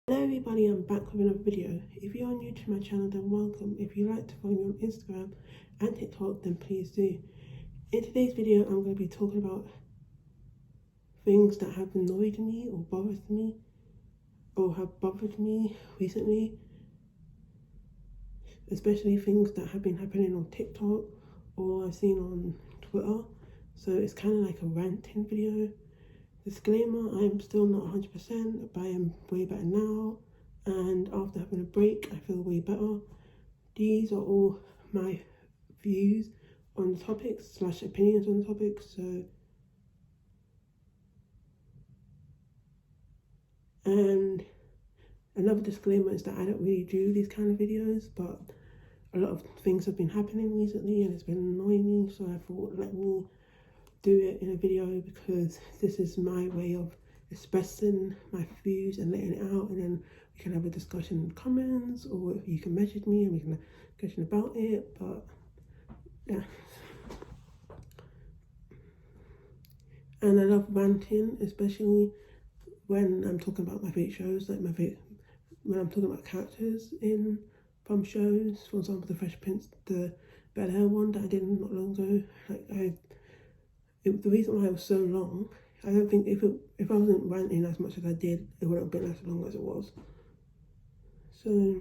Hello everybody, I'm back with another video. If you are new to my channel, then welcome. If you like to follow me on Instagram and TikTok, then please do. In today's video, I'm going to be talking about things that have annoyed me or bothered me or have bothered me recently, especially things that have been happening on TikTok or I've seen on Twitter. So it's kind of like a ranting video. Disclaimer, I am still not 100%, but I am way better now. And after having a break, I feel way better. These are all my views on the topics / opinions on the topics. And another disclaimer is that I don't really do these kind of videos, but a lot of things have been happening recently and it's been annoying me, so I thought let me do it in a video because this is my way of expressing my views and letting it out, and then we can have a discussion in the comments, or you can message me and we can have a discussion about it. But yeah, and I love ranting, especially when I'm talking about my favorite shows, like when I'm talking about characters from shows. For example, the Fresh Prince, the Bel-Air one that I did not long ago. The reason why it was so long, I don't think if I wasn't ranting as much as I did, it wouldn't have been as long as it was. So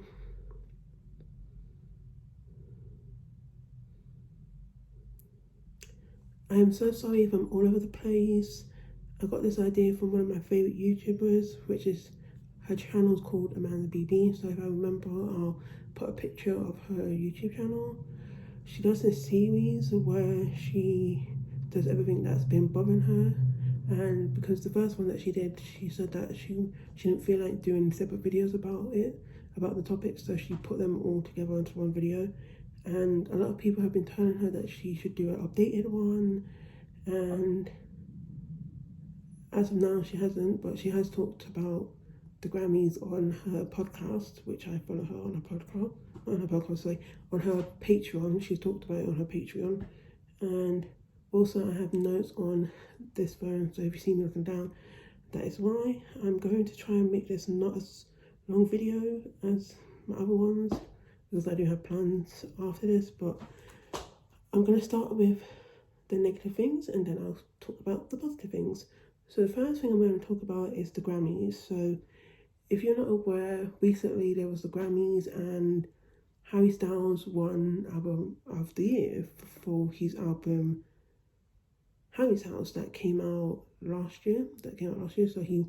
I am so sorry if I'm all over the place. I got this idea from one of my favourite YouTubers, which is, her channel's called Amanda BB. So if I remember, I'll put a picture of her YouTube channel. She does this series where she does everything that's been bothering her. And because the first one that she did, she said that she didn't feel like doing separate videos about the topics, so she put them all together into one video. And a lot of people have been telling her that she should do an updated one, and as of now she hasn't, but she has talked about the Grammys on her podcast, which I follow her on on her Patreon. She's talked about it on her Patreon. And also I have notes on this phone, so if you see me looking down, that is why. I'm going to try and make this not as long video as my other ones, because I do have plans after this. But I'm going to start with the negative things and then I'll talk about the positive things. So the first thing I'm going to talk about is the Grammys. So if you're not aware, recently there was the Grammys and Harry Styles won Album of the Year for his album Harry's House that came out last year. So he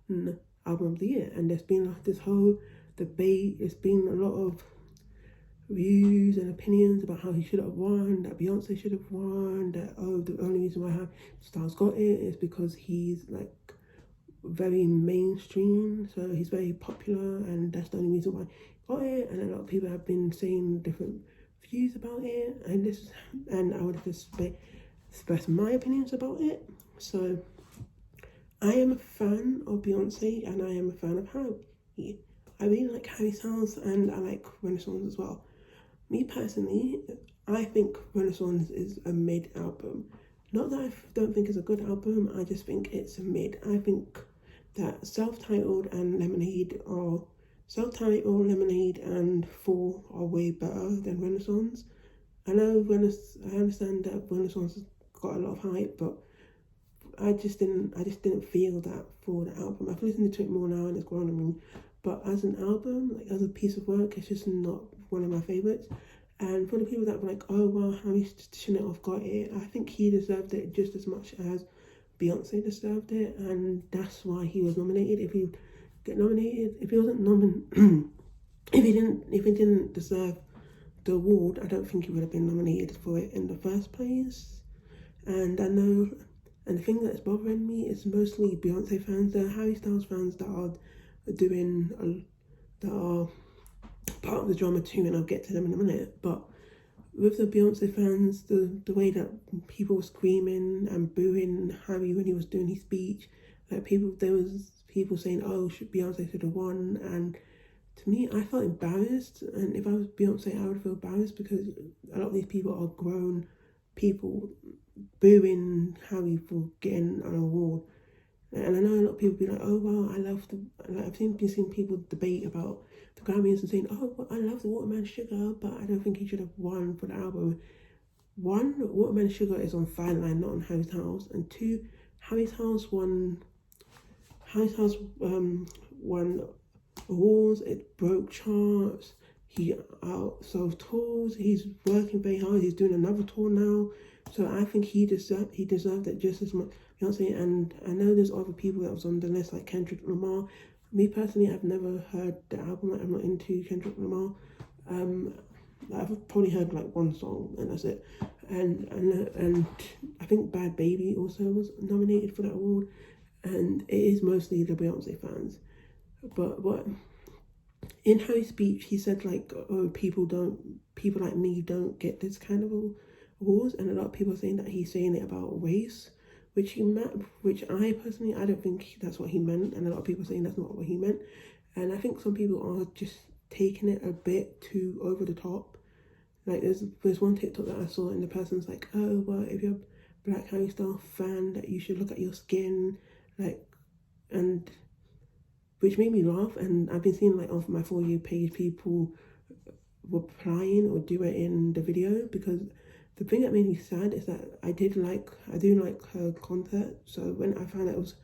won Album of the Year, and there's been like this whole debate. There's been a lot of views and opinions about how he should have won, that Beyonce should have won, that the only reason why Harry Styles got it is because he's like very mainstream, so he's very popular, and that's the only reason why I got it. And a lot of people have been saying different views about it, and I would just express my opinions about it. So I am a fan of Beyonce and I am a fan of Harry. I really like Harry Styles and I like Renaissance as well. Me personally, I think Renaissance is a mid album. Not that I don't think it's a good album, I just think it's a mid. I think that Self-Titled and Lemonade and Fall are way better than Renaissance. I understand that Renaissance has got a lot of hype, but I just didn't feel that for the album. I've listened to it more now and it's grown on me. But as an album, like as a piece of work, it's just not one of my favourites. And for the people that were like, oh well, Harry shouldn't have got it, I think he deserved it just as much as Beyonce deserved it, and that's why he was nominated. If he wasn't nominated, if he didn't deserve the award, I don't think he would have been nominated for it in the first place. And I know, and the thing that's bothering me is mostly Beyonce fans. There are Harry Styles fans that are part of the drama too, and I'll get to them in a minute. But with the Beyonce fans, the way that people were screaming and booing Harry when he was doing his speech, like there was people saying, oh, Beyonce should have won. And to me, I felt embarrassed, and if I was Beyonce, I would feel embarrassed because a lot of these people are grown people booing Harry for getting an award. And I know a lot of people be like, oh well, I love the, like I've been seeing people debate about the Grammys and saying, oh well, I love the Watermelon Sugar, but I don't think he should have won for the album. One, Watermelon Sugar is on Fine Line, not on Harry Styles, and two, Harry Styles won won awards, it broke charts, he outsold tours, he's working very hard, he's doing another tour now. So I think he deserved it just as much. Beyonce, and I know there's other people that was on the list like Kendrick Lamar. Me personally, I've never heard the album, like I'm not into Kendrick Lamar. I've probably heard like one song and that's it. And I think Bad Baby also was nominated for that award, and it is mostly the Beyonce fans. But what in Harry's speech he said like, oh, people like me don't get this kind of awards, and a lot of people are saying that he's saying it about race, which I personally I don't think that's what he meant, and a lot of people are saying that's not what he meant, and I think some people are just taking it a bit too over the top. Like there's one TikTok that I saw, and the person's like, oh well, if you're a Black Harry Styles fan, that you should look at your skin, like, and which made me laugh. And I've been seeing like on my For You page people replying or duetting the video, because the thing that made me sad is that I do like her content. So when I found out it was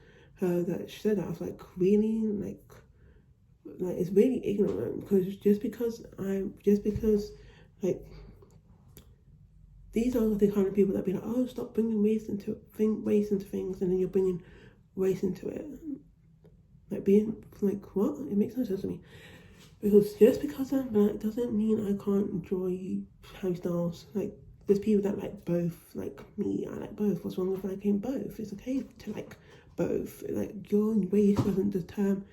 her that she said that, I was like, really? Like it's really ignorant, because just because like these are the kind of people that be like, oh, stop bringing race into things, and then you're bringing race into it. Like being like, what? It makes no sense to me. Because just because I'm black doesn't mean I can't enjoy Harry Styles. Like there's people that like both, like me, I like both. What's wrong with liking both? It's okay to like both. Like your race doesn't determine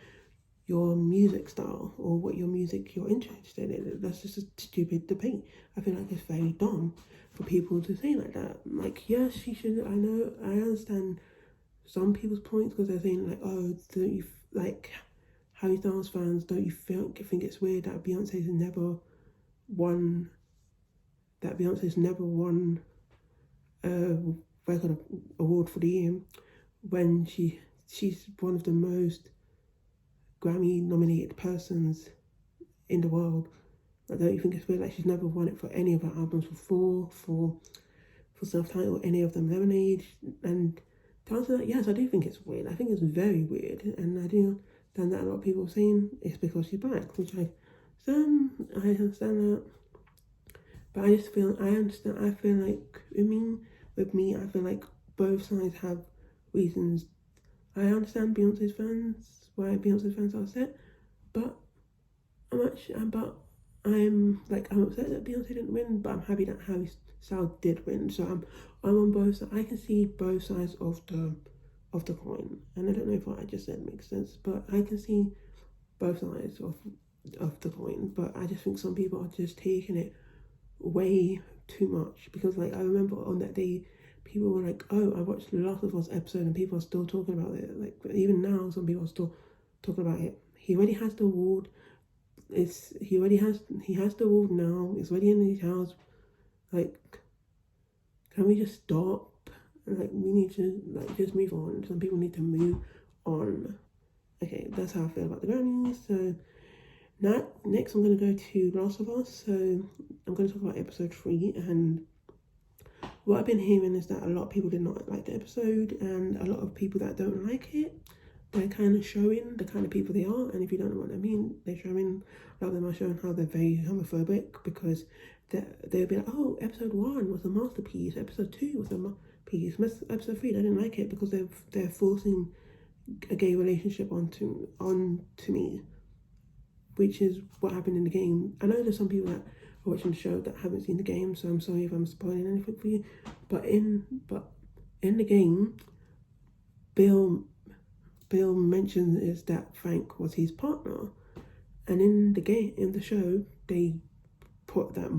your music style or what you're interested in. That's just a stupid debate. I feel like it's very dumb for people to say like that. Like, yes, she should. I understand some people's points, because they're saying like, oh, don't you like Harry Styles fans? Don't you think it's weird that Beyonce's never won a record award for the year when she's one of the most Grammy nominated persons in the world? Like, don't you think it's weird like she's never won it for any of her albums before, for self-titled, any of them, Lemonade? And to answer that, yes, I do think it's weird. I think it's very weird, and I do understand that a lot of people are saying it's because she's black, which I understand that. But I feel like with me, I feel like both sides have reasons. I understand why Beyonce's fans are upset, but I'm upset that Beyonce didn't win, but I'm happy that Harry Styles did win. So I'm on both sides. I can see both sides of the coin, and I don't know if what I just said makes sense, but I can see both sides of the coin. But I just think some people are just taking it way too much, because like I remember on that day, people were like, oh, I watched the Last of Us episode, and people are still talking about it. Like even now, some people are still talking about it. He already has the award. He has the award now. It's already in his house. Like, can we just stop? Like, we need to like just move on. Some people need to move on. Okay, that's how I feel about the Grammys. So now, next I'm gonna go to Last of Us. So I'm gonna talk about episode 3, and what I've been hearing is that a lot of people did not like the episode, and a lot of people that don't like it, they're kind of showing the kind of people they are. And if you don't know what I mean, a lot of them are showing how they're very homophobic, because they'll be like, oh, episode 1 was a masterpiece, episode 2 was a masterpiece, episode 3 I didn't like it because they're forcing a gay relationship onto me, which is what happened in the game. I know there's some people that are watching the show that haven't seen the game, so I'm sorry if I'm spoiling anything for you. But in the game, Bill mentions is that Frank was his partner, and in the show, they put that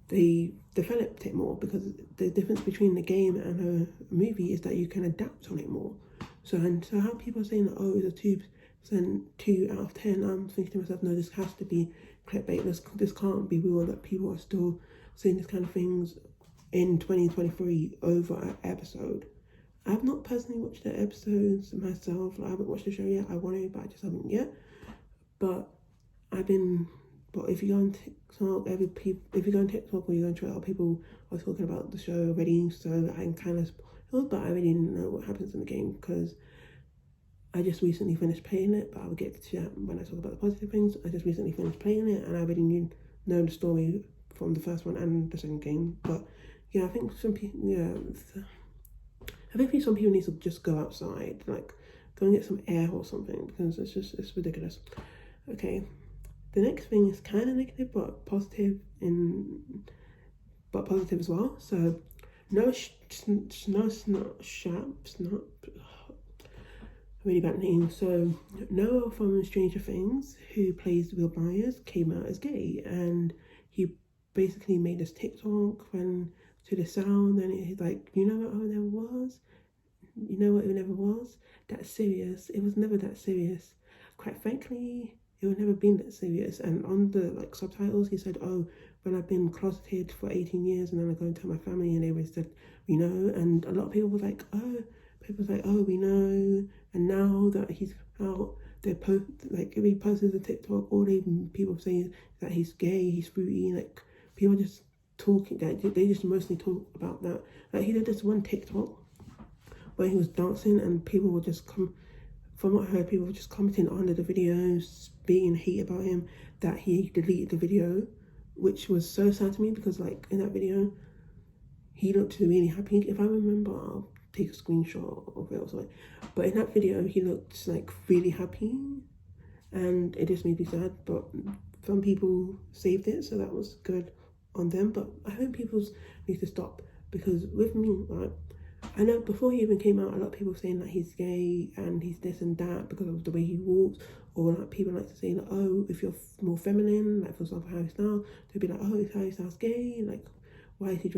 they developed it more, because the difference between the game and a movie is that you can adapt on it more. So how people are saying that, oh, it's a 2 out of 10, I'm thinking to myself, no, this has to be clickbait. This can't be real, that people are still saying this kind of things in 2023 over an episode. I've not personally watched the episodes myself. Like, I haven't watched the show yet. I want to, but I just haven't yet. But but if you go on TikTok, if you go on TikTok or you go on Twitter, people are talking about the show already. So I can kind of spoil, but I already know what happens in the game because I just recently finished playing it. But I'll get to that when I talk about the positive things. I just recently finished playing it, and I already know the story from the first one and the second game. But yeah, I think some people, I think some people need to just go outside, like go and get some air or something, because it's ridiculous. Okay, the next thing is kind of negative but positive as well. So really bad name. So Noah from Stranger Things, who plays Will Byers, came out as gay, and he basically made this TikTok when to the sound, and he's like, you know what it never was? You know what it never was? That serious. It was never that serious. Quite frankly, it would never been that serious. And on the subtitles, he said, "Oh, when I've been closeted for 18 years, and then I go and tell my family," and they said, "We know." And a lot of people were like, "Oh." People was like, "Oh, we know." And now that he's out, they post if he posts a TikTok, all people saying that he's gay, he's fruity. Like people just talking that they just mostly talk about that. Like he did this one TikTok where he was dancing, and people would just come. From what I heard, people were just commenting under the videos, being hate about him, that he deleted the video, which was so sad to me because in that video, he looked really happy. If I remember, I'll take a screenshot of it or something. But in that video, he looked really happy, and it just made me sad. But some people saved it, so that was good on them. But I hope people need to stop, because with me, right, I know before he even came out, a lot of people were saying that he's gay and he's this and that because of the way he walks, or people like to say that, oh, if you're more feminine, for example Harry Styles, they'd be like, oh, is Harry Styles gay? Why is he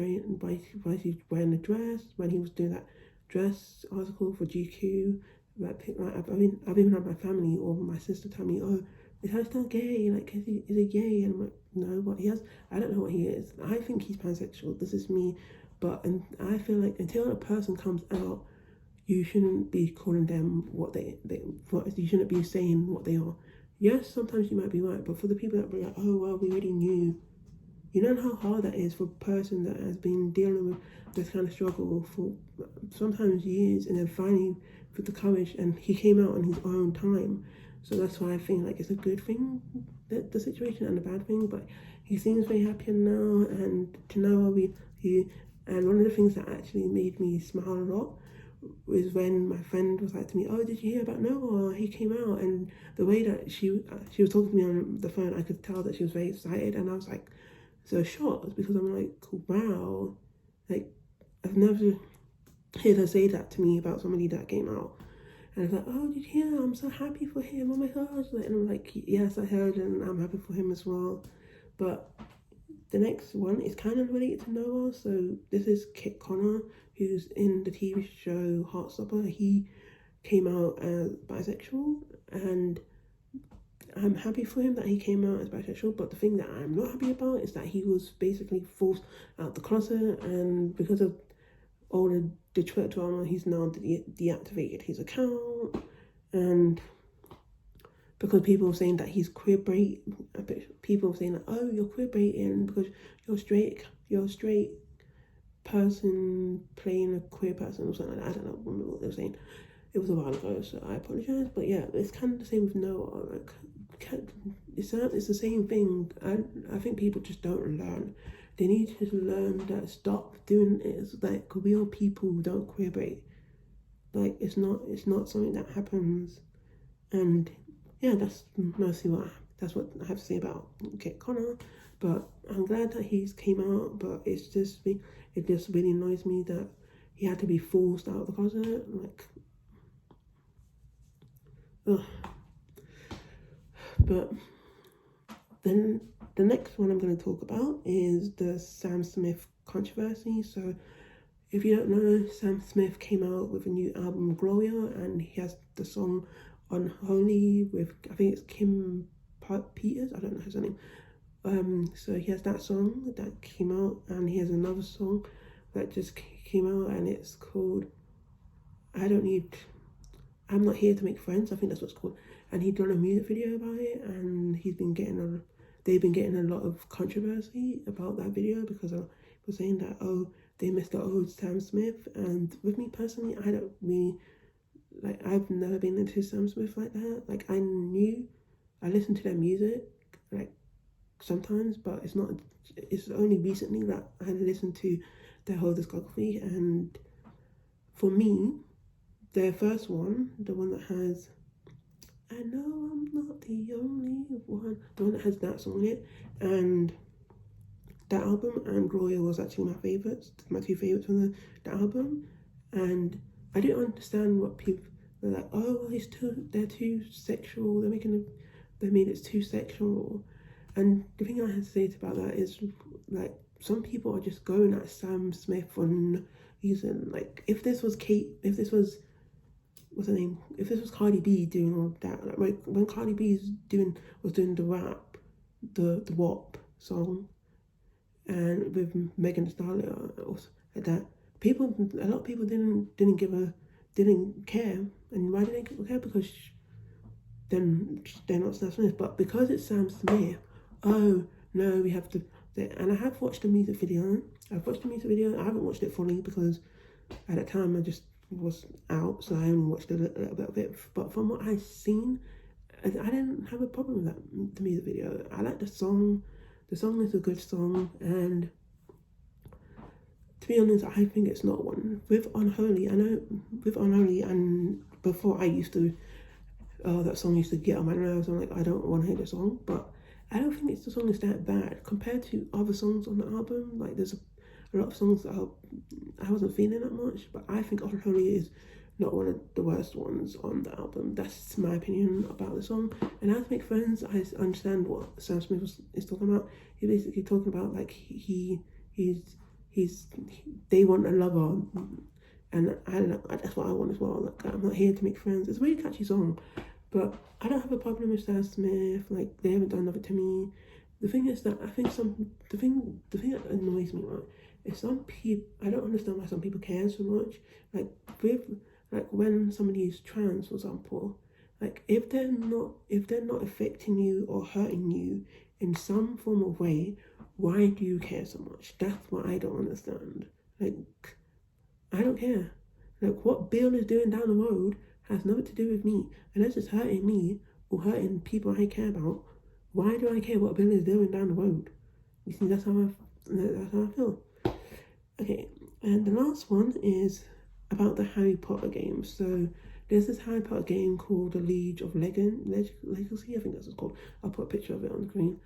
wearing a dress? When he was doing that dress article for GQ, I've even had my family or my sister tell me, oh, is Harry Styles gay? Is he gay? And I'm like, no, what he has, I don't know what he is. I think he's pansexual. This is me. But I feel like until a person comes out, you shouldn't be calling them you shouldn't be saying what they are. Yes, sometimes you might be right, but for the people that be like, oh, well, we already knew. You know how hard that is for a person that has been dealing with this kind of struggle for sometimes years, and then finally with the courage, and he came out on his own time. So that's why I think it's a good thing, the situation, and a bad thing. But he seems very happy now, and to know and one of the things that actually made me smile a lot was when my friend was like to me, oh, did you hear about Noah? He came out. And the way that she was talking to me on the phone, I could tell that she was very excited. And I was so shocked, because I'm wow. I've never heard her say that to me about somebody that came out. And I was like, oh, did you hear? I'm so happy for him. Oh my gosh. And I'm like, yes, I heard, and I'm happy for him as well. But the next one is kind of related to Noah. So this is Kit Connor, who's in the TV show Heartstopper. He came out as bisexual, and I'm happy for him that he came out as bisexual. But the thing that I'm not happy about is that he was basically forced out the closet, and because of all the Twitter drama, he's now deactivated his account, and because people are saying that he's queer bait. People are saying that, oh, you're queer baiting because you're a straight person playing a queer person or something like that. I don't know what they were saying. It was a while ago, so I apologize. But yeah, it's kind of the same with Noah. It's the same thing. I think people just don't learn. They need to learn that stop doing it. It's real people don't queer bait. It's not something that happens. And yeah, that's mostly what I have to say about Kit Connor. But I'm glad that he's came out. But it just really annoys me that he had to be forced out of the closet. Ugh. But then the next one I'm going to talk about is the Sam Smith controversy. So if you don't know, Sam Smith came out with a new album, Gloria, and he has the song Unholy with, I think it's Kim Petras, I don't know his name. So he has that song that came out, and he has another song that just came out, and it's called I'm not here to make friends, I think that's what's called. And he'd done a music video about it, and they've been getting a lot of controversy about that video because I was saying that, oh, they missed the old Sam Smith. And with me personally, I don't really, like, I've never been into Sam Smith like that. Like, I listened to their music, like, sometimes, but it's only recently that I listened to their whole discography. And for me, their first one, the one that has I know I'm not the only one, the one that has that song in it, and that album and Gloria was actually my two favourites from the album. And I didn't understand what people, they're like, oh, they're too sexual, they made it too sexual. And the thing I had to say about that is, like, some people are just going at Sam Smith for no reason. Like, if this was what's her name? If this was Cardi B doing all that, like when Cardi B was doing the rap, the WAP song, and with Megan Thee Stallion, like that, a lot of people didn't care. And why didn't they care? Because then they're not Sam Smith. But because it's Sam Smith, oh no, we have to. And I have watched the music video. I haven't watched it fully because at that time I just was out, so I only watched a little bit of it. But from what I've seen, I didn't have a problem with the music video. I like the song. The song is a good song, and to be honest, I think it's not one. With Unholy, and before I used to, that song used to get on my nerves. I'm like, I don't want to hear the song, but I don't think the song is that bad compared to other songs on the album. Like, there's a lot of songs that I wasn't feeling that much, but I think Unholy is not one of the worst ones on the album. That's my opinion about the song. And How to Make Friends, I understand what Sam Smith is talking about. He's basically talking about, like, they want a lover, and I don't know, that's what I want as well. Like, I'm not here to make friends. It's a really catchy song, but I don't have a problem with Sam Smith. Like, they haven't done nothing to me. The thing is that I think the thing that annoys me, right, is some people, I don't understand why some people care so much. Like when somebody is trans, for example, like if they're not affecting you or hurting you in some form of way, why do you care so much? That's what I don't understand. Like, I don't care. Like, what Bill is doing down the road has nothing to do with me. Unless it's hurting me or hurting people I care about, why do I care what Bill is doing down the road? You see, that's how I feel. Okay, and the last one is about the Harry Potter games. So there's this Harry Potter game called The League of Legacy, I think that's what it's called. I'll put a picture of it on the screen.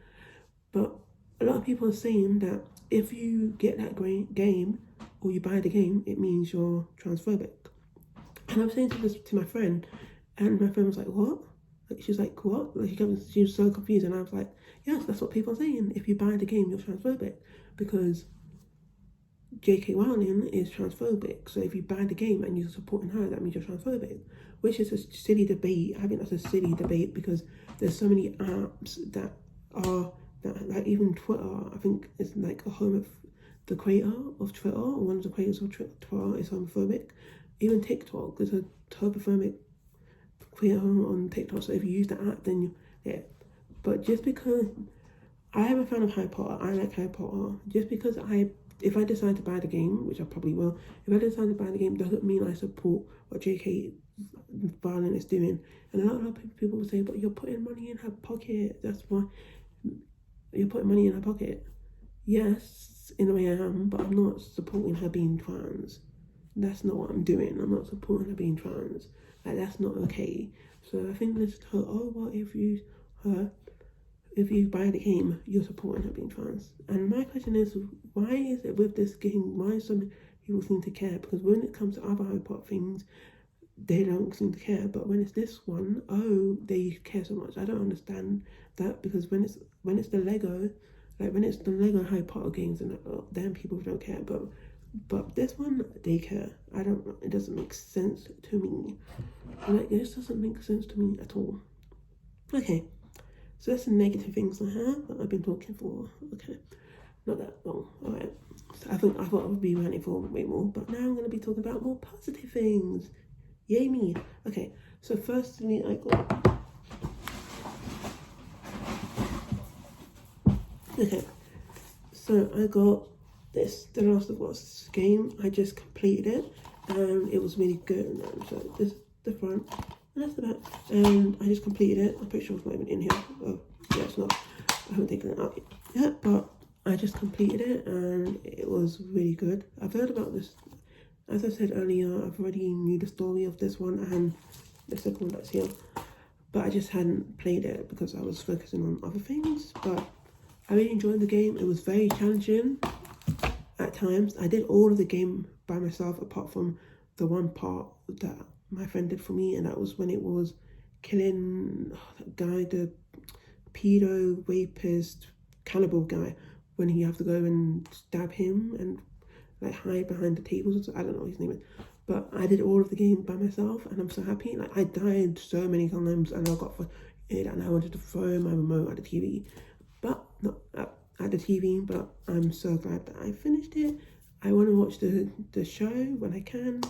But a lot of people are saying that if you get that game or you buy the game, it means you're transphobic. And I was saying this to my friend, and my friend was like, what? Like, she was like, what? Like, she was so confused, and I was like, yes, that's what people are saying. If you buy the game, you're transphobic, because J.K. Rowling is transphobic. So if you ban the game and you're supporting her, that means you're transphobic, which is a silly debate. I think that's a silly debate because there's so many apps that like even Twitter, I think it's like the creator of Twitter, or one of the creators of Twitter is homophobic. Even TikTok, there's a homophobic creator on TikTok. So if you use the app, then yeah. But just because I am a fan of Harry Potter, I like Harry Potter. Just because if I decide to buy the game, which I probably will, if I decide to buy the game, doesn't mean I support what J.K. Rowling is doing. And a lot of people will say, but you're putting money in her pocket. That's why you're putting money in her pocket. Yes, in a way I am, but I'm not supporting her being trans. That's not what I'm doing. I'm not supporting her being trans. Like, that's not okay. So I think this whole, oh, well, if you buy the game, you're supporting her being trans. And my question is, why is it with this game, why some people seem to care? Because when it comes to other Harry Potter things, they don't seem to care. But when it's this one, oh, they care so much. I don't understand that, because when it's the Lego, like when it's the Lego Harry Potter games, and then people don't care. But this one, they care. It doesn't make sense to me. Like, this doesn't make sense to me at all. Okay. So that's the negative things I have that I've been talking for. Okay, not that long. All right. So I thought I would be running for way more, but now I'm going to be talking about more positive things. Yay me. Okay, so firstly I got... Okay, so I got this, The Last of Us game. I just completed it and it was really good. And so this is the front and that's the back. And I just completed it. I'm pretty sure it's not even in here. Oh, yeah, it's not. I haven't taken it out yet, but I just completed it and it was really good. I've heard about this. As I said earlier, I've already knew the story of this one and the second one that's here. But I just hadn't played it because I was focusing on other things. But I really enjoyed the game. It was very challenging at times. I did all of the game by myself apart from the one part that my friend did for me, and that was when it was killing that guy, the pedo rapist cannibal guy, when you have to go and stab him and like hide behind the tables. I don't know what his name is, but I did all of the game by myself and I'm so happy. Like I died so many times and I got it and I wanted to throw my remote at the TV, but not at the TV, but I'm so glad that I finished it. I want to watch the show when I can,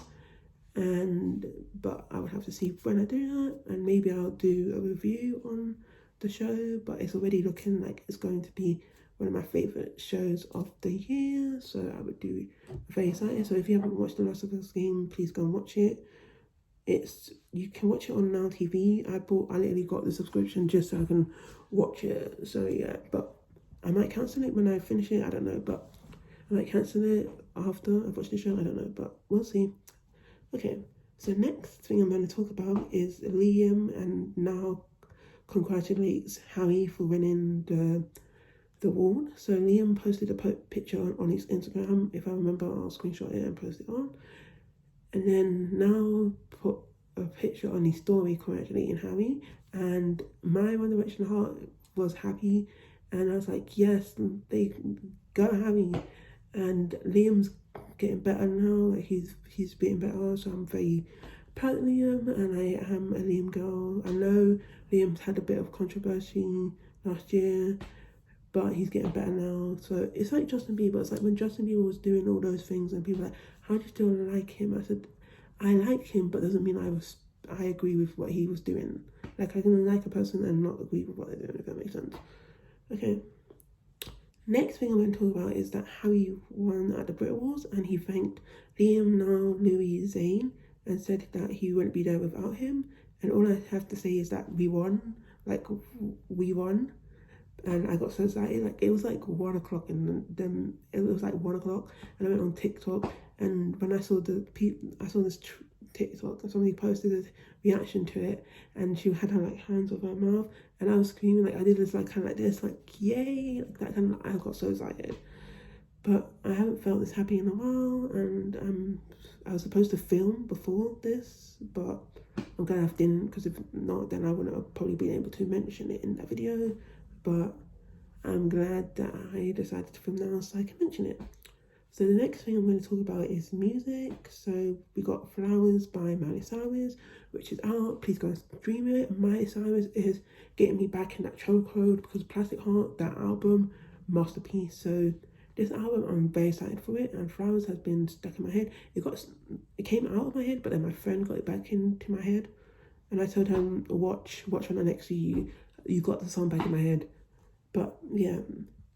but I would have to see when I do that, and maybe I'll do a review on the show. But it's already looking like it's going to be one of my favorite shows of the year, so I would do very excited. So if you haven't watched The Last of Us game, please go and watch it. You can watch it on Now TV. I literally got the subscription just so I can watch it. So yeah, but I might cancel it when I finish it. I don't know, but I might cancel it after I've watched the show. I don't know, but we'll see. Okay, so next thing I'm going to talk about is Liam, and now congratulates Harry for winning the award. So Liam posted a picture on his Instagram. If I remember, I'll screenshot it and post it on. And then now put a picture on his story congratulating Harry. And my One Direction heart was happy. And I was like, yes, they go Harry. And Liam's getting better now. Like he's getting better. So I'm very proud of Liam, and I am a Liam girl. I know Liam's had a bit of controversy last year, but he's getting better now. So it's like Justin Bieber. It's like when Justin Bieber was doing all those things and people were like, how do you still like him? I said, I like him, but doesn't mean I agree with what he was doing. Like I can like a person and not agree with what they're doing, if that makes sense. Okay. Next thing I'm going to talk about is that Harry won at the Brit Awards and he thanked Liam, now Louis Zane, and said that he wouldn't be there without him. And all I have to say is that we won. Like, we won. And I got so excited. Like, it was like 1 o'clock and then it was like 1 o'clock and I went on TikTok, and when I saw this TikTok and somebody posted a reaction to it and she had her like hands over her mouth and I was screaming. Like I did this like kind of like this, like yay, like that kind of, I got so excited. But I haven't felt this happy in a while, and I was supposed to film before this, but I'm glad I didn't, because if not then I wouldn't have probably been able to mention it in that video. But I'm glad that I decided to film now so I can mention it. So the next thing I'm going to talk about is music. So we got Flowers by Miley Cyrus, which is out. Please go and stream it. Miley Cyrus is getting me back in that chokehold because Plastic Heart, that album, masterpiece. So this album, I'm very excited for it, and Flowers has been stuck in my head. It came out of my head, but then my friend got it back into my head, and I told him, watch on the next you got the song back in my head. But yeah,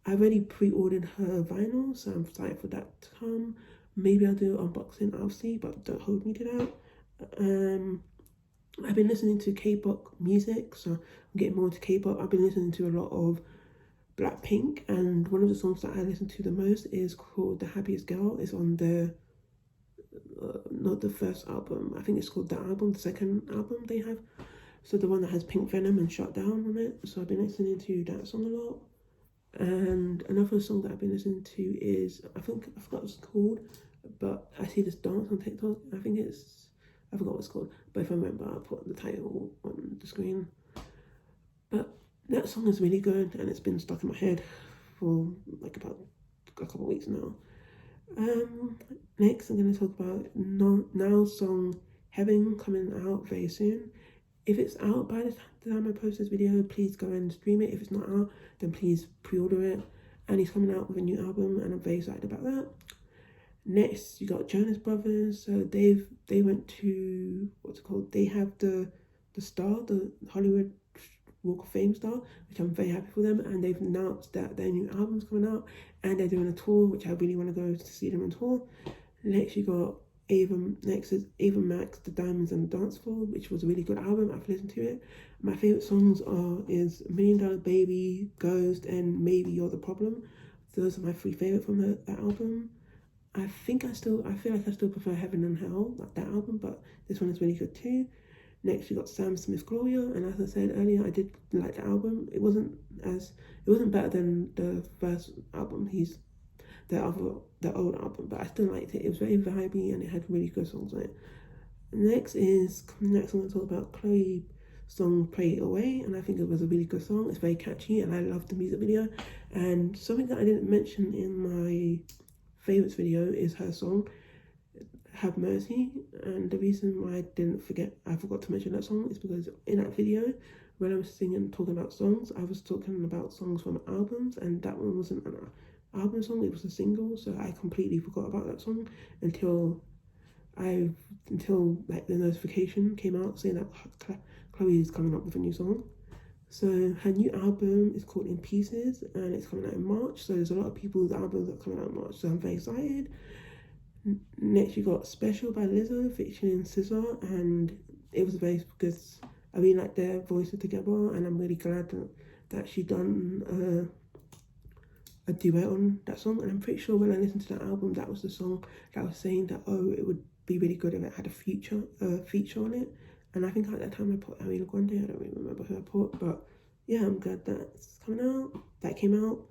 I already pre-ordered her vinyl, so I'm excited for that to come. Maybe I'll do an unboxing, I'll see, but don't hold me to that. I've been listening to K-pop music, so I'm getting more into K-pop. I've been listening to a lot of Blackpink, and one of the songs that I listen to the most is called The Happiest Girl. It's on the not the first album, I think it's called The Album, the second album they have, so the one that has Pink Venom and Shut Down on it. So I've been listening to that song a lot. And another song that I've been listening to is, I forgot what it's called, but I see this dance on TikTok. I forgot what it's called, but if I remember I'll put the title on the screen. But that song is really good and it's been stuck in my head for like about a couple of weeks now. Next I'm going to talk about Niall's song Heaven, coming out very soon. If it's out by the time I post this video, please go and stream it. If it's not out, then please pre-order it. And he's coming out with a new album and I'm very excited about that. Next, you got Jonas Brothers. So they went to, what's it called? They have the star, the Hollywood Walk of Fame star, which I'm very happy for them. And they've announced that their new album's coming out, and they're doing a tour, which I really want to go to see them on tour. Next, you got next is Ava Max, The Diamonds and the Dance Floor, which was a really good album. I've listened to it. My favorite songs is Million Dollar Baby, Ghost, and Maybe You're the Problem. Those are my three favorite from that album. I feel like I still prefer Heaven and Hell, like that album, but this one is really good too. Next, you got Sam Smith Gloria, and as I said earlier, I did like the album. It wasn't better than the first album. The old album, but I still liked it. It was very vibey and it had really good songs on it. Next, I'm going to talk about Chloe song Pray It Away, and I think it was a really good song. It's very catchy and I love the music video. And something that I didn't mention in my favorites video is her song Have Mercy, and the reason why I forgot to mention that song is because in that video, when I was talking about songs, I was talking about songs from albums, and that one wasn't an album song, it was a single, so I completely forgot about that song until like the notification came out saying that Chloe is coming up with a new song. So her new album is called In Pieces, and it's coming out in March. So there's a lot of people's albums that are coming out in March, so I'm very excited. Next, you got Special by Lizzo featuring SZA, and it was very good. I really like their voices together, and I'm really glad that she done a duet on that song. And I'm pretty sure when I listened to that album, that was the song that was saying that, oh, it would be really good if it had a feature on it. And I think at that time I put Ariana Grande. I don't really remember who I put, but yeah, I'm glad that's coming out. That came out.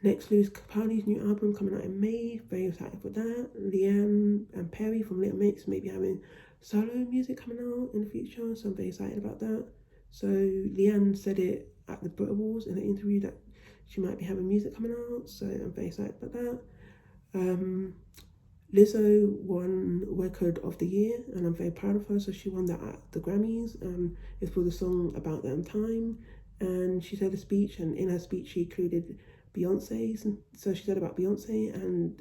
Next, Lewis Capaldi's new album coming out in May. Very excited for that. Leanne and Perry from Little Mix maybe having solo music coming out in the future, so I'm very excited about that. So Leanne said it at the Brit Awards in an interview that she might be having music coming out, so I'm very excited about that. Lizzo won Record of the Year, and I'm very proud of her. So she won that at the Grammys. It's for the song About Damn Time, and she said a speech, and in her speech she included Beyonce's. So she said about Beyonce, and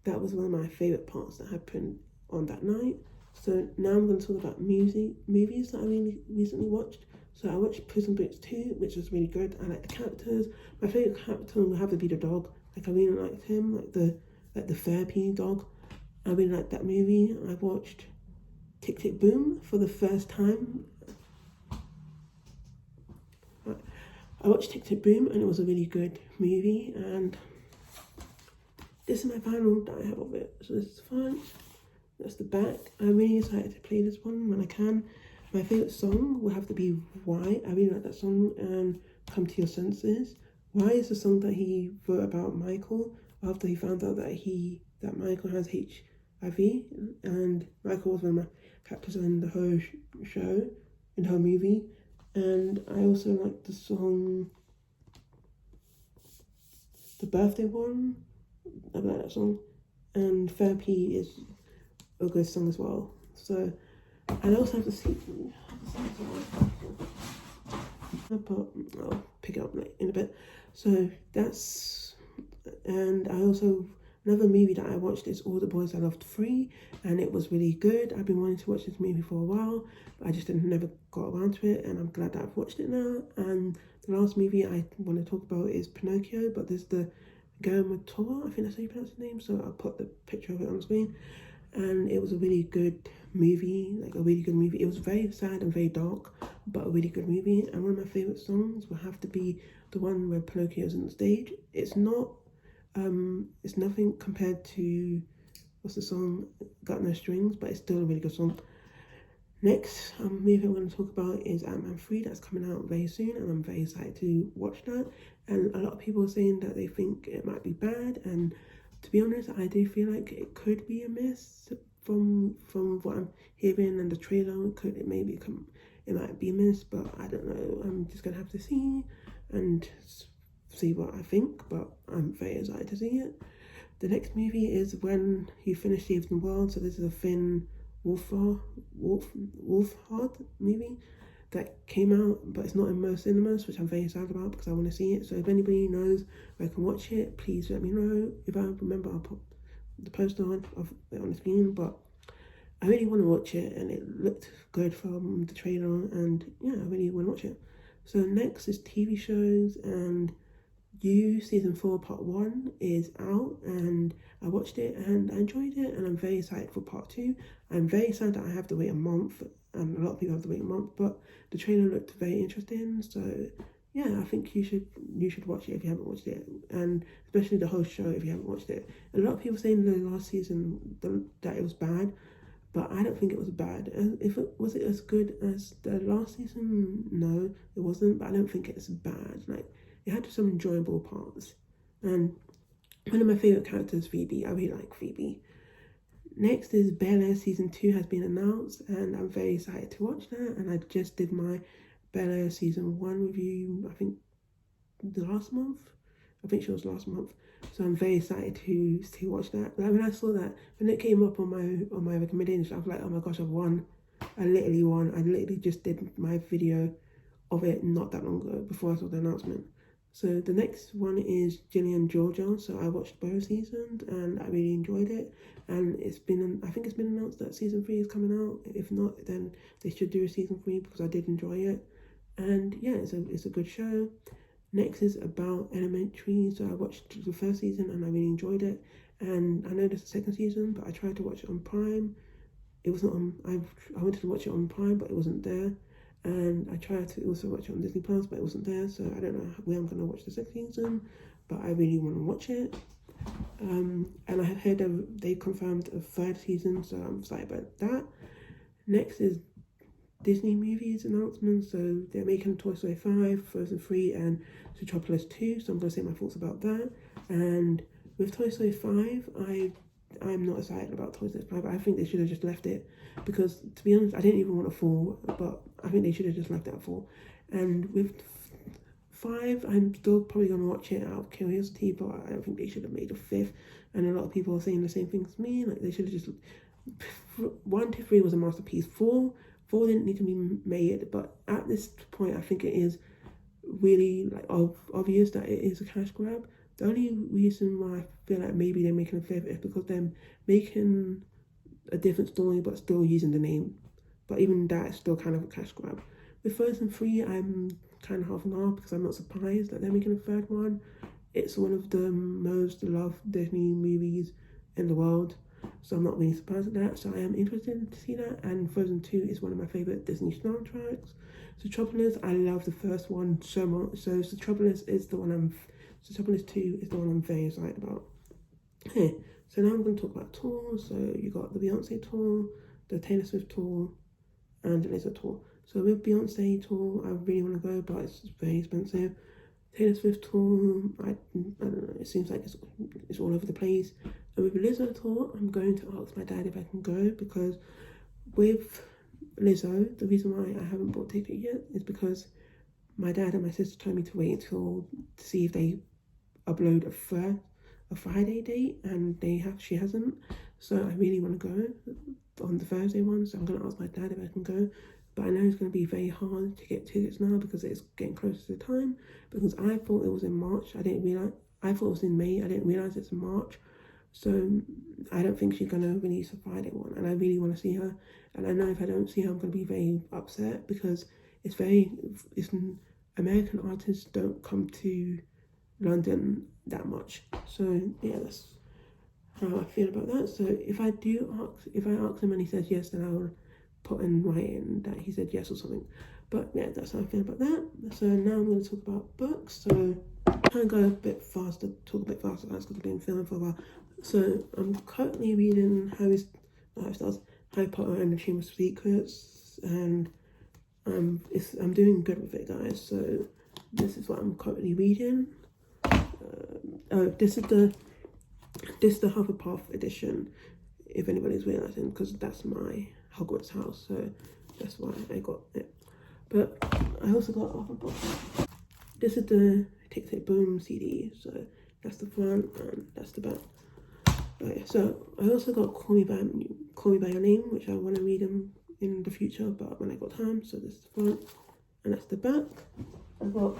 that was one of my favorite parts that happened on that night. So now I'm going to talk about movies that I really recently watched. So I watched Prison Break 2, which was really good. I like the characters. My favorite character would have to be the dog. Like I really liked him, like the therapy dog. I really liked that movie. I watched Tick Tick Boom for the first time. I watched Tick Tick Boom, and it was a really good movie. And this is my final that I have of it. So this is the front. That's the back. I'm really excited to play this one when I can. My favourite song will have to be Why. I really like that song, and Come to Your Senses. Why is the song that he wrote about Michael after he found out that Michael has HIV, and Michael was one of my characters in the whole show, in the whole movie. And I also like the song, the birthday one. I like that song. And Therapy is a good song as well. So I also have to see. But I'll pick it up in a bit. So that's, and I also, another movie that I watched is All the Boys I Loved 3, and it was really good. I've been wanting to watch this movie for a while, but I just never got around to it, and I'm glad that I've watched it now. And the last movie I want to talk about is Pinocchio, but there's the Guillermo Toro, I think that's how you pronounce his name, so I'll put the picture of it on the screen. And it was a really good movie, like a really good movie. It was very sad and very dark, but a really good movie. And one of my favourite songs will have to be the one where Pinocchio's on the stage. It's nothing compared to, what's the song, Got No Strings, but it's still a really good song. Next movie I'm going to talk about is Ant-Man 3, that's coming out very soon, and I'm very excited to watch that. And a lot of people are saying that they think it might be bad, and to be honest, I do feel like it could be a miss from what I'm hearing and the trailer. It might be a miss, but I don't know. I'm just gonna have to see what I think, but I'm very excited to see it. The next movie is When You Finish Saving the World. So this is a Finn Wolfhard movie that came out, but it's not in most cinemas, which I'm very sad about because I want to see it. So if anybody knows where I can watch it, please let me know. If I remember, I'll put the poster of it on the screen, but I really want to watch it, and it looked good from the trailer, and yeah, I really want to watch it. So next is TV shows, and You season 4 part 1 is out, and I watched it and I enjoyed it, and I'm very excited for part 2. I'm very sad that I have to wait a month, and a lot of people have to wait a month, but the trailer looked very interesting, so yeah, I think you should watch it if you haven't watched it, and especially the whole show if you haven't watched it. A lot of people saying the last season that it was bad, but I don't think it was bad. And if it was it as good as the last season, no, it wasn't. But I don't think it's bad. Like, it had some enjoyable parts, and one of my favorite characters, Phoebe. I really like Phoebe. Next is Bel Air season 2 has been announced, and I'm very excited to watch that. And I just did my Bel Air season 1 review, I think the last month. I think it was last month. So I'm very excited to watch that. Like, when I saw that, when it came up on my recommendations, I was like, oh my gosh, I've won. I literally won. I literally just did my video of it not that long ago, before I saw the announcement. So the next one is Ginny & Georgia. So I watched both seasons and I really enjoyed it. And I think it's been announced that season 3 is coming out. If not, then they should do a season 3, because I did enjoy it. And yeah, it's a good show. Next is About Elementary. So I watched the first season and I really enjoyed it. And I know there's a second season, but I tried to watch it on Prime. It was not on. I wanted to watch it on Prime, but it wasn't there. And I tried to also watch it on Disney Plus, but it wasn't there. So I don't know where I'm gonna watch the second season, but I really want to watch it. And I have heard they confirmed a third season, so I'm excited about that. Next is Disney movies announcements. So they're making Toy Story 5, Frozen 3, and Zootropolis 2. So I'm going to say my thoughts about that. And with Toy Story 5, I'm not excited about Toy Story 5. I think they should have just left it, because to be honest, I didn't even want a 4, but I think they should have just left it at 4. And with 5, I'm still probably going to watch it out of curiosity, but I don't think they should have made a 5th. And a lot of people are saying the same thing as me. Like, they should have just 1 to 3 was a masterpiece. 4 didn't need to be made, but at this point I think it is really like obvious that it is a cash grab. The only reason why I feel like maybe they're making a 5th is because they're making a different story but still using the name, but even that is still kind of a cash grab. With Frozen 3, I'm kind of half and half, because I'm not surprised that they're making a third one. It's one of the most loved Disney movies in the world, so I'm not really surprised at that. So I am interested to see that. And Frozen 2 is one of my favorite Disney soundtracks. Zootropolis, I love the first one so much. So Zootropolis 2 is the one I'm very excited about. Okay, so now I'm going to talk about tours. So you got the Beyonce tour, the Taylor Swift tour, and the Lizzo tour. So with Beyonce tour, I really want to go, but it's very expensive. Taylor Swift tour, I don't know, it seems like it's all over the place. And with Lizzo tour, I'm going to ask my dad if I can go, because with Lizzo, the reason why I haven't bought a ticket yet is because my dad and my sister told me to wait to see if they upload a Friday date, and she hasn't. So I really want to go on the Thursday one, so I'm going to ask my dad if I can go. But I know it's going to be very hard to get tickets now, because it's getting closer to the time. Because I thought it was in March. I thought it was in May. I didn't realize it's in March. So I don't think she's going to release a Friday one. And I really want to see her. And I know if I don't see her, I'm going to be very upset, because it's American artists don't come to London that much. So yeah, that's how I feel about that. So if I ask him and he says yes, then I will put in writing that he said yes or something. But yeah, that's how I feel about that. So now I'm going to talk about books. So I'm going to go talk a bit faster, guys, because I've been filming for a while. So I'm currently reading Harry Potter and the Chamber of Secrets, and I'm doing good with it, guys. So this is what I'm currently reading. This is the Hufflepuff edition, if anybody's realizing, because that's my Hogwarts house, so that's why I got it. But I also got other books. This is the Tick Tick Boom CD, so that's the front and that's the back. Okay, so I also got Call Me by Your Name, which I want to read in the future, but when I got time. So this is the front and that's the back. I got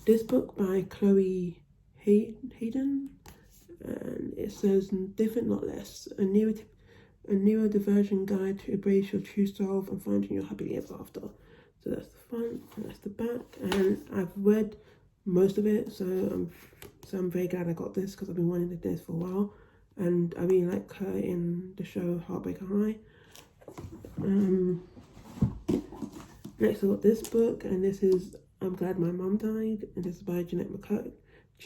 this book by Chloe Hayden, it says different, not less. A neurodivergent guide to embrace your true self and finding your happily ever after. So that's the front and that's the back. And I've read most of it, so I'm very glad I got this because I've been wanting this for a while. And I really like her in the show Heartbreaker High. Next I got this book, and this is I'm Glad My Mum Died, and this is by Jeanette McCurry,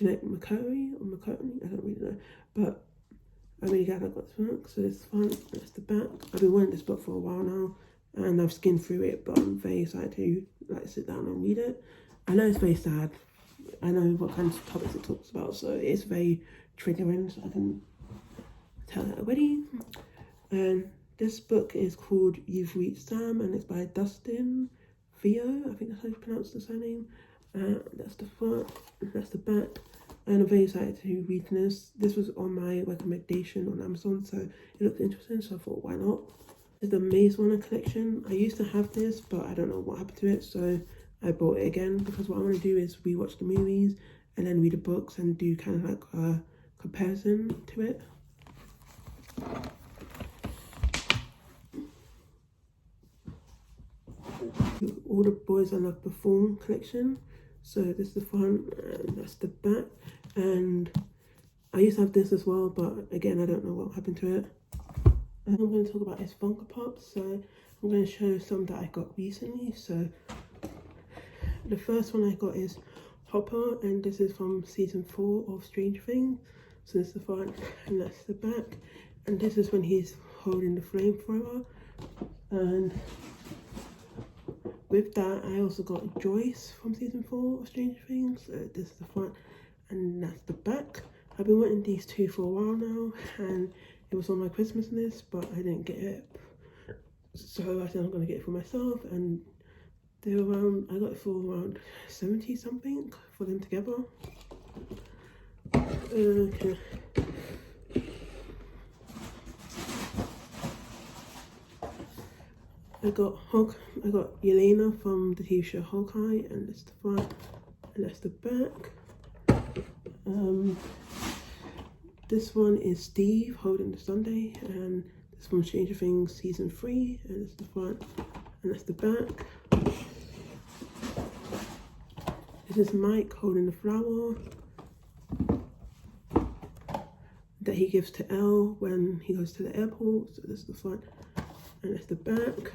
I don't really know, but I'm really glad I got this book. So this is fun, that's the back. I've been wanting this book for a while now, and I've skimmed through it, but I'm very excited to like sit down and read it. I know it's very sad, I know what kind of topics it talks about, so it's very triggering, so I can tell that already. And this book is called You've Reached Sam, and it's by Dustin Theo, I think that's how you pronounce the surname. That's the front, that's the back, and I'm very excited to read this. This was on my recommendation on Amazon, so it looked interesting, so I thought, why not? It's the Maze Runner collection. I used to have this, but I don't know what happened to it, so I bought it again because what I want to do is rewatch the movies and then read the books and do kind of like a comparison to it. All the Boys I Love Perform collection. So this is the front and that's the back. And I used to have this as well, but again, I don't know what happened to it. And I'm going to talk about is Funko Pops. So I'm going to show some that I got recently. So the first one I got is Hopper, and this is from season 4 of Stranger Things. So this is the front and that's the back. And this is when he's holding the flamethrower. And with that, I also got Joyce from season 4 of Stranger Things. This is the front and that's the back. I've been wanting these two for a while now, and it was on my Christmas list, but I didn't get it. So I said I'm gonna get it for myself, and they were around, I got it for around 70 something for them together. Okay. I got Yelena from the TV show Hawkeye, and that's the front and that's the back. This one is Steve holding the Sunday, and this from Stranger Things season 3, and that's the front and that's the back. This is Mike holding the flower that he gives to Elle when he goes to the airport. So this is the front and that's the back.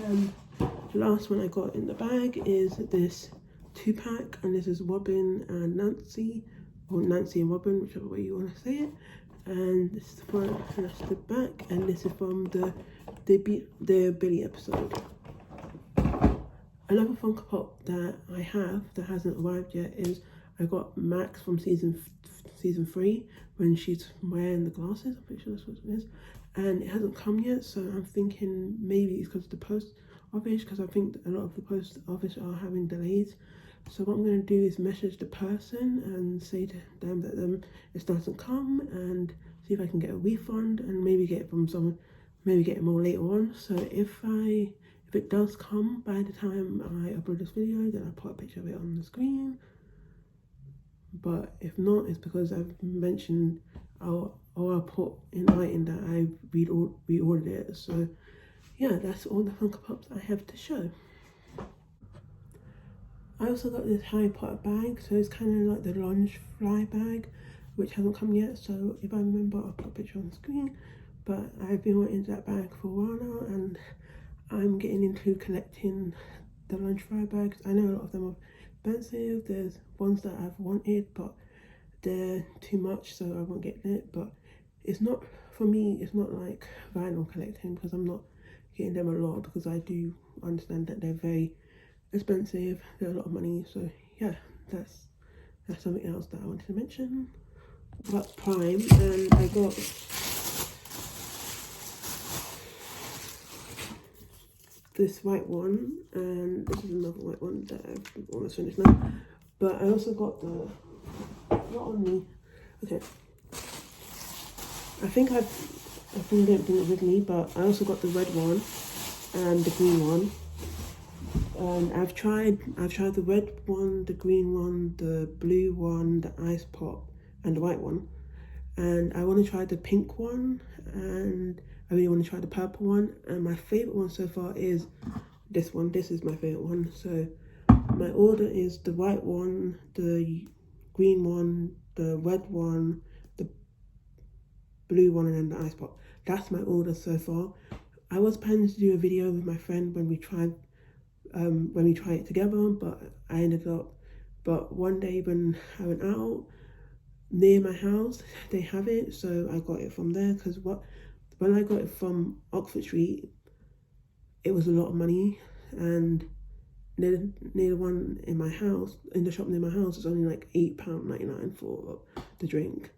And the last one I got in the bag is this 2-pack, and this is Robin and Nancy, or Nancy and Robin, whichever way you want to say it. And this is the front and that's the back, and this is from the Billy episode. Another Funko Pop that I have that hasn't arrived yet is I got Max from season 3 when she's wearing the glasses. I'm pretty sure that's what it is, and it hasn't come yet. So I'm thinking maybe it's because of the post office, because I think a lot of the post office are having delays. So what I'm going to do is message the person and say to them that it doesn't come, and see if I can get a refund and maybe get it from someone, maybe get it more later on. So if it does come by the time I upload this video, then I'll put a picture of it on the screen. But if not, it's because I've mentioned I'll put in writing that I reordered it. So yeah, that's all the Funko Pops I have to show. I also got this Harry Potter bag, so it's kind of like the Lunch Fly bag, which hasn't come yet. So if I remember, I'll put a picture on the screen. But I've been wanting that bag for a while now, and I'm getting into collecting the Lunch Fly bags. I know a lot of them are expensive. There's ones that I've wanted, but they're too much, so I won't get it. But it's not, for me, it's not like vinyl collecting, because I'm not getting them a lot, because I do understand that they're very expensive, they're a lot of money. So yeah, that's something else that I wanted to mention about Prime. And I got this white one, and this is another white one that I've almost finished now. But I also got the, not on me, okay, I think I didn't bring it with me, but I also got the red one and the green one. And I've tried the red one, the green one, the blue one, the ice pop, and the white one. And I want to try the pink one, and I really want to try the purple one. And my favourite one so far is this one. This is my favourite one. So my order is the white one, the green one, the red one, the blue one, and then the ice pop. That's my order so far. I was planning to do a video with my friend when we try it together, but I ended up. But one day when I went out near my house, they have it, so I got it from there. Because when I got it from Oxford Street, it was a lot of money, and near the one in my house, in the shop near my house, it's only like £8.99 for the drink.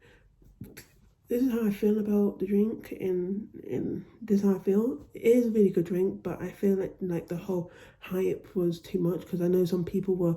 This is how I feel about the drink, in this is how I feel. It is a really good drink, but I feel like the whole hype was too much, because I know some people were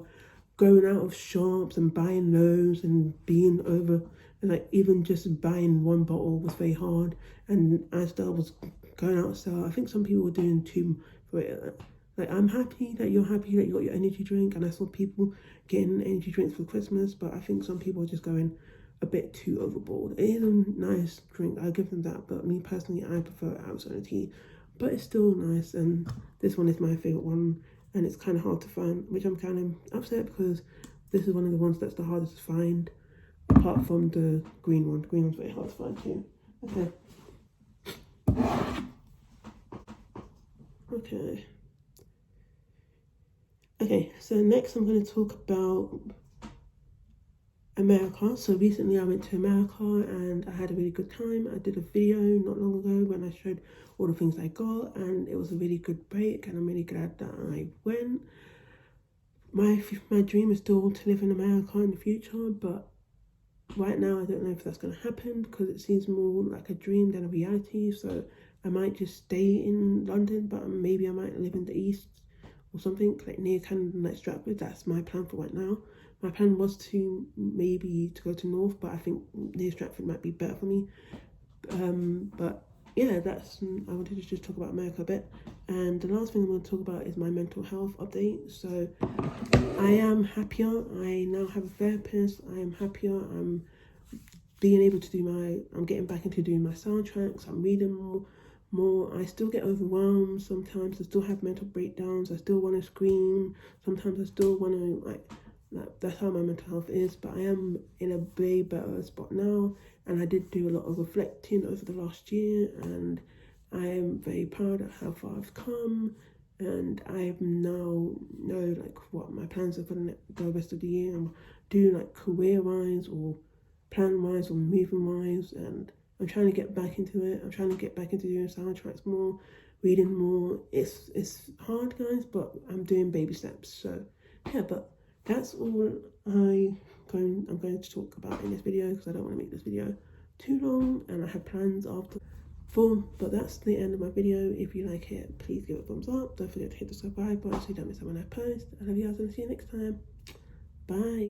going out of shops and buying loads and being over, and like even just buying one bottle was very hard. And as I was going out to sell, I think some people were doing too for it. Like, I'm happy that you're happy that you got your energy drink, and I saw people getting energy drinks for Christmas, but I think some people are just going a bit too overboard. It is a nice drink, I'll give them that, but me personally, I prefer Arizona tea, but it's still nice. And this one is my favourite one, and it's kind of hard to find, which I'm kind of upset, because this is one of the ones that's the hardest to find, apart from the green one. The green one's very hard to find too. Okay, so next I'm going to talk about America. So recently I went to America and I had a really good time. I did a video not long ago when I showed all the things I got, and it was a really good break, and I'm really glad that I went. My dream is still to live in America in the future, but right now I don't know if that's going to happen, because it seems more like a dream than a reality. So I might just stay in London, but maybe I might live in the east or something, like near Camden, like Stratford. That's my plan for right now. My plan was to go to North, but I think near Stratford might be better for me. But yeah, I wanted to just talk about America a bit. And the last thing I'm going to talk about is my mental health update. So I am happier. I now have a therapist. I am happier. I'm being able to I'm getting back into doing my soundtracks. I'm reading more. I still get overwhelmed sometimes. I still have mental breakdowns. I still want to scream. Sometimes I still want to that's how my mental health is, but I am in a way better spot now. And I did do a lot of reflecting over the last year, and I am very proud of how far I've come. And I now know like what my plans are for the rest of the year. I'm doing like career-wise or plan-wise or moving-wise, and I'm trying to get back into it. I'm trying to get back into doing soundtracks more, reading more. It's hard, guys, but I'm doing baby steps. So yeah, but that's all I'm going to talk about in this video, because I don't want to make this video too long, and I have plans after. But that's the end of my video. If you like it, please give it a thumbs up. Don't forget to hit the subscribe button so you don't miss out when I post. I love you guys, and I'll see you next time. Bye.